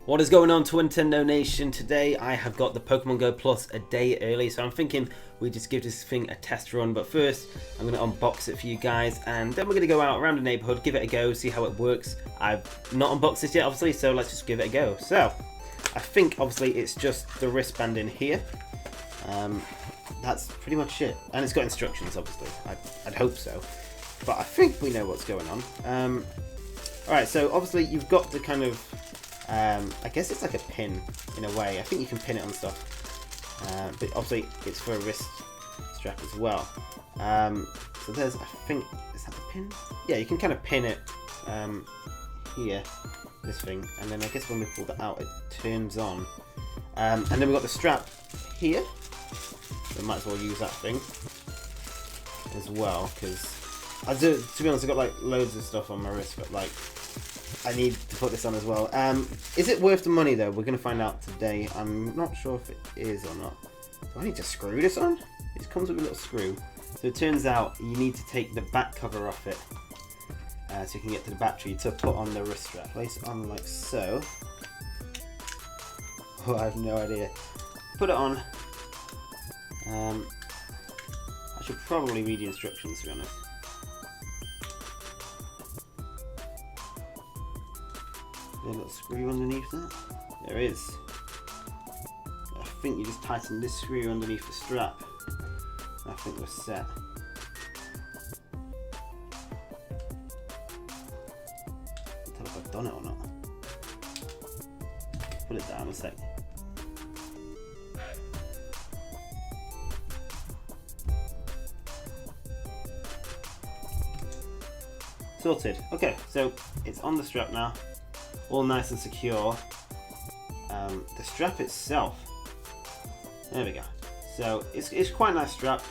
What is going on, Twintendo Nation? Today I have got the Pokemon Go Plus a day early, so I'm thinking we just give this thing a test run. But first, I'm going to unbox it for you guys, and then we're going to go out around the neighborhood, give it a go, see how it works. I've not unboxed this yet, obviously, so let's just give it a go. So, I think, obviously, it's just the wristband in here. That's pretty much it. And it's got instructions, obviously. I'd hope so. But I think we know what's going on. Alright, so obviously you've got the kind of... I guess it's like a pin in a way. I think you can pin it on stuff, but obviously it's for a wrist strap as well. So there's, I think, is that the pin? Yeah, you can kind of pin it here, this thing, and then I guess when we pull that out, it turns on. And then we've got the strap here. So we might as well use that thing as well, because to be honest, I've got like loads of stuff on my wrist, but like, I need to put this on as well. Is it worth the money though? We're going to find out today. I'm not sure if it is or not. Do I need to screw this on? It comes with a little screw. So it turns out you need to take the back cover off it so you can get to the battery to put on the wrist strap. Place it on like so. Oh, I have no idea. Put it on. I should probably read the instructions, to be honest. A little screw underneath that. There is. I think you just tighten this screw underneath the strap. I think we're set. I can't tell if I've done it or not. Put it down a sec. Sorted. Okay, so it's on the strap now. All nice and secure. The strap itself, there we go. So it's quite a nice strap.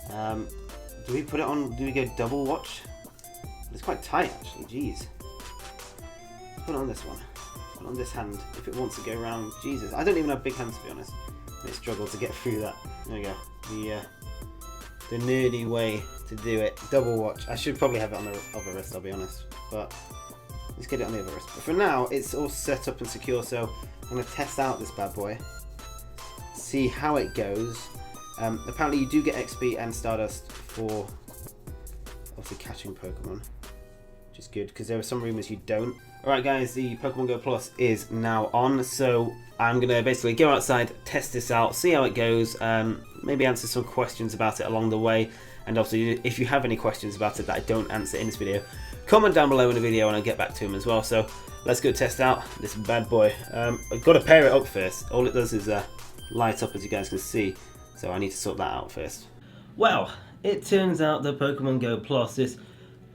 Do we put it on? Do we go double watch? It's quite tight actually. Jeez. Let's put it on this one. Put it on this hand if it wants to go around. Jesus, I don't even have big hands to be honest. I struggle to get through that. There we go. The nerdy way to do it. Double watch. I should probably have it on the other wrist. I'll be honest, but. Let's get it on the other wrist. But for now, it's all set up and secure, so I'm going to test out this bad boy. See how it goes. Apparently you do get XP and Stardust for obviously catching Pokemon, which is good, because there are some rumours you don't. Alright guys, the Pokemon Go Plus is now on, so I'm going to basically go outside, test this out, see how it goes, maybe answer some questions about it along the way. And obviously, if you have any questions about it that I don't answer in this video, comment down below in the video and I'll get back to them as well. So let's go test out this bad boy. I've got to pair it up first. All it does is light up, as you guys can see. So I need to sort that out first. Well, it turns out the Pokemon Go Plus, this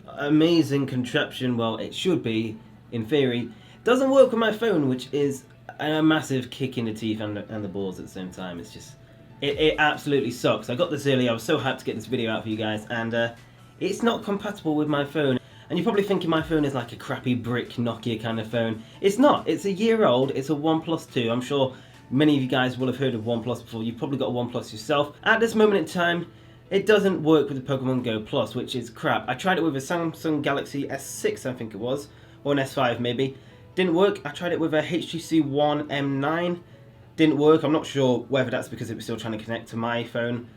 amazing contraption, well, it should be, in theory, doesn't work with my phone, which is a massive kick in the teeth and the balls at the same time. It's just... It absolutely sucks. I got this early, I was so hyped to get this video out for you guys, and it's not compatible with my phone. And you're probably thinking my phone is like a crappy brick Nokia kind of phone. It's not. It's a year old. It's a OnePlus 2. I'm sure many of you guys will have heard of OnePlus before. You've probably got a OnePlus yourself. At this moment in time, it doesn't work with the Pokemon Go Plus, which is crap. I tried it with a Samsung Galaxy S6, I think it was, or an S5 maybe. Didn't work. I tried it with a HTC One M9. Didn't work. I'm not sure whether that's because it was still trying to connect to my phone.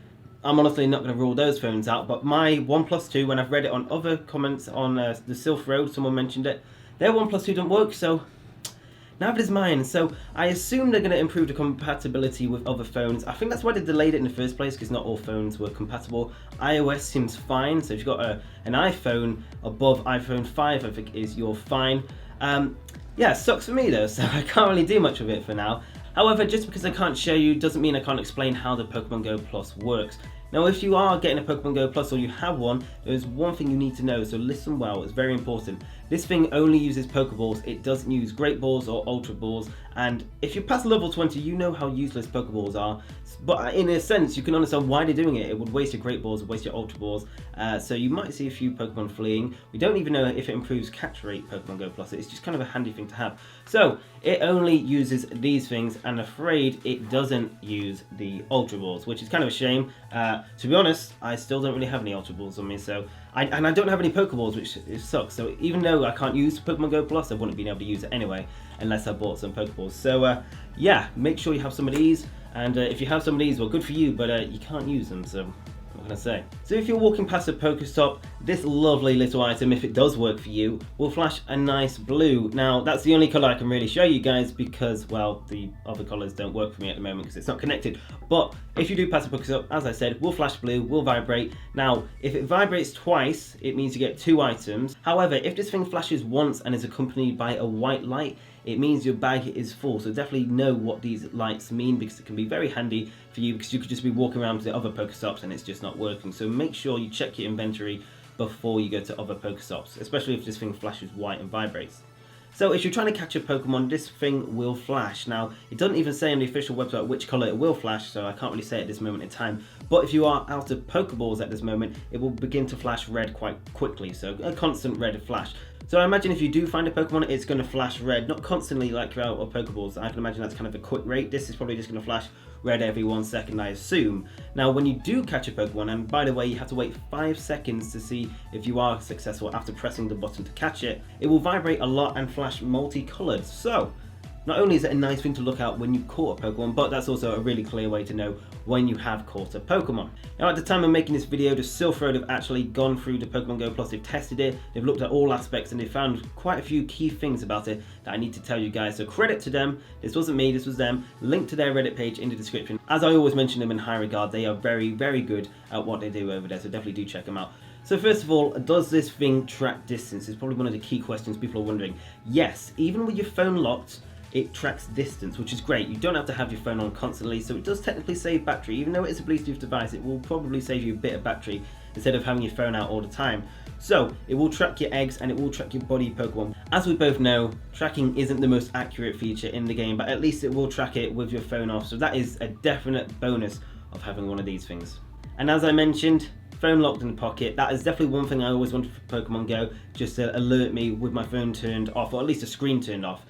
I'm honestly not going to rule those phones out, but my OnePlus 2, when I've read it on other comments on the Sylph Road, someone mentioned it, their OnePlus 2 don't work, so neither does mine. So I assume they're going to improve the compatibility with other phones. I think that's why they delayed it in the first place, because not all phones were compatible. iOS seems fine, so if you've got an iPhone above iPhone 5, I think you're fine. Yeah, it sucks for me though, so I can't really do much with it for now. However, just because I can't show you doesn't mean I can't explain how the Pokemon Go Plus works. Now, if you are getting a Pokemon Go Plus or you have one, there's one thing you need to know, so listen well, it's very important. This thing only uses Pokeballs, it doesn't use Great Balls or Ultra Balls, and if you pass level 20, you know how useless Pokeballs are. But in a sense, you can understand why they're doing it. It would waste your Great Balls, waste your Ultra Balls, so you might see a few Pokemon fleeing. We don't even know if it improves catch rate, Pokemon Go Plus. It's just kind of a handy thing to have. So, it only uses these things, and I'm afraid it doesn't use the Ultra Balls, which is kind of a shame. to be honest, I still don't really have any Ultra Balls on me, so I don't have any Pokeballs, which it sucks. So even though I can't use Pokemon Go Plus, I wouldn't have been able to use it anyway unless I bought some Pokeballs. So yeah, make sure you have some of these, and if you have some of these, well, good for you, but you can't use them, so what can I say? So if you're walking past a Pokestop, this lovely little item, if it does work for you, will flash a nice blue. Now, that's the only colour I can really show you guys because, well, the other colours don't work for me at the moment because it's not connected. But if you do pass a Pokestop, as I said, will flash blue, will vibrate. Now, if it vibrates twice, it means you get 2 items. However, if this thing flashes once and is accompanied by a white light, it means your bag is full. So definitely know what these lights mean, because it can be very handy for you, because you could just be walking around to the other Pokestops and it's just not working. So make sure you check your inventory before you go to other Pokestops, especially if this thing flashes white and vibrates. So if you're trying to catch a Pokemon, this thing will flash. Now, it doesn't even say on the official website which colour it will flash, so I can't really say at this moment in time. But if you are out of Pokeballs at this moment, it will begin to flash red quite quickly, so a constant red flash. So I imagine if you do find a Pokemon, it's going to flash red, not constantly like you're out of Pokeballs. I can imagine that's kind of a quick rate. This is probably just going to flash red every 1 second, I assume. Now, when you do catch a Pokemon, and by the way, you have to wait 5 seconds to see if you are successful after pressing the button to catch it, it will vibrate a lot and flash multicolored. So not only is it a nice thing to look out when you caught a Pokemon, but that's also a really clear way to know when you have caught a Pokemon. Now, at the time of making this video, the Silph Road have actually gone through the Pokemon Go Plus, they've tested it, they've looked at all aspects, and they found quite a few key things about it that I need to tell you guys. So credit to them, this wasn't me, this was them. Link to their Reddit page in the description. As I always mention them in high regard, they are very, very good at what they do over there, so definitely do check them out. So first of all, does this thing track distance? It's probably one of the key questions people are wondering. Yes, even with your phone locked, it tracks distance, which is great. You don't have to have your phone on constantly, so it does technically save battery. Even though it's a Bluetooth device, it will probably save you a bit of battery instead of having your phone out all the time. So it will track your eggs and it will track your body Pokemon. As we both know, tracking isn't the most accurate feature in the game, but at least it will track it with your phone off, so that is a definite bonus of having one of these things. And as I mentioned, phone locked in the pocket, that is definitely one thing I always wanted for Pokemon Go, just to alert me with my phone turned off, or at least the screen turned off.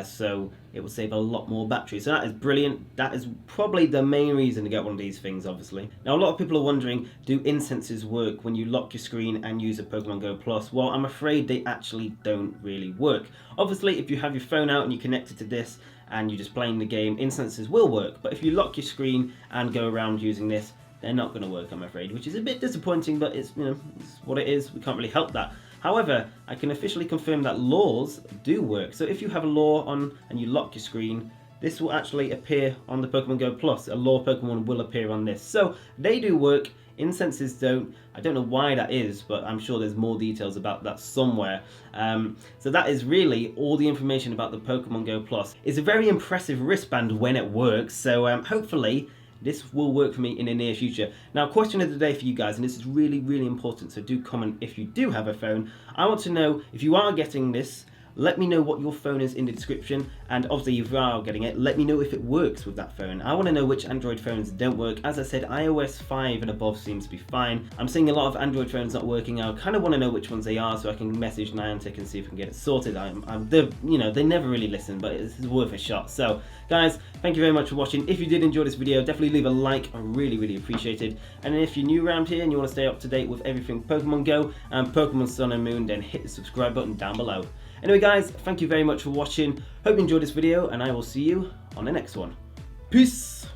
So it will save a lot more battery. So that is brilliant. That is probably the main reason to get one of these things, obviously. Now, a lot of people are wondering, do incenses work when you lock your screen and use a Pokemon Go Plus? Well, I'm afraid they actually don't really work. Obviously, if you have your phone out and you connect it to this and you're just playing the game, incenses will work. But if you lock your screen and go around using this, they're not going to work, I'm afraid, which is a bit disappointing, but it's, you know, it's what it is. We can't really help that. However, I can officially confirm that laws do work. So if you have a law on and you lock your screen, this will actually appear on the Pokemon Go Plus. A law Pokemon will appear on this. So they do work. Incenses don't. I don't know why that is, but I'm sure there's more details about that somewhere. So that is really all the information about the Pokemon Go Plus. It's a very impressive wristband when it works. So hopefully this will work for me in the near future. Now, question of the day for you guys, and this is really, really important, so do comment if you do have a phone. I want to know, if you are getting this, let me know what your phone is in the description, and obviously if you are getting it, let me know if it works with that phone. I want to know which Android phones don't work. As I said, iOS 5 and above seems to be fine. I'm seeing a lot of Android phones not working. I kind of want to know which ones they are so I can message Niantic and see if I can get it sorted. You know, they never really listen, but it's worth a shot. So guys, thank you very much for watching. If you did enjoy this video, definitely leave a like. I really, really appreciate it. And if you're new around here and you want to stay up to date with everything Pokemon Go and Pokemon Sun and Moon, then hit the subscribe button down below. Anyway guys, thank you very much for watching. Hope you enjoyed this video, and I will see you on the next one. Peace!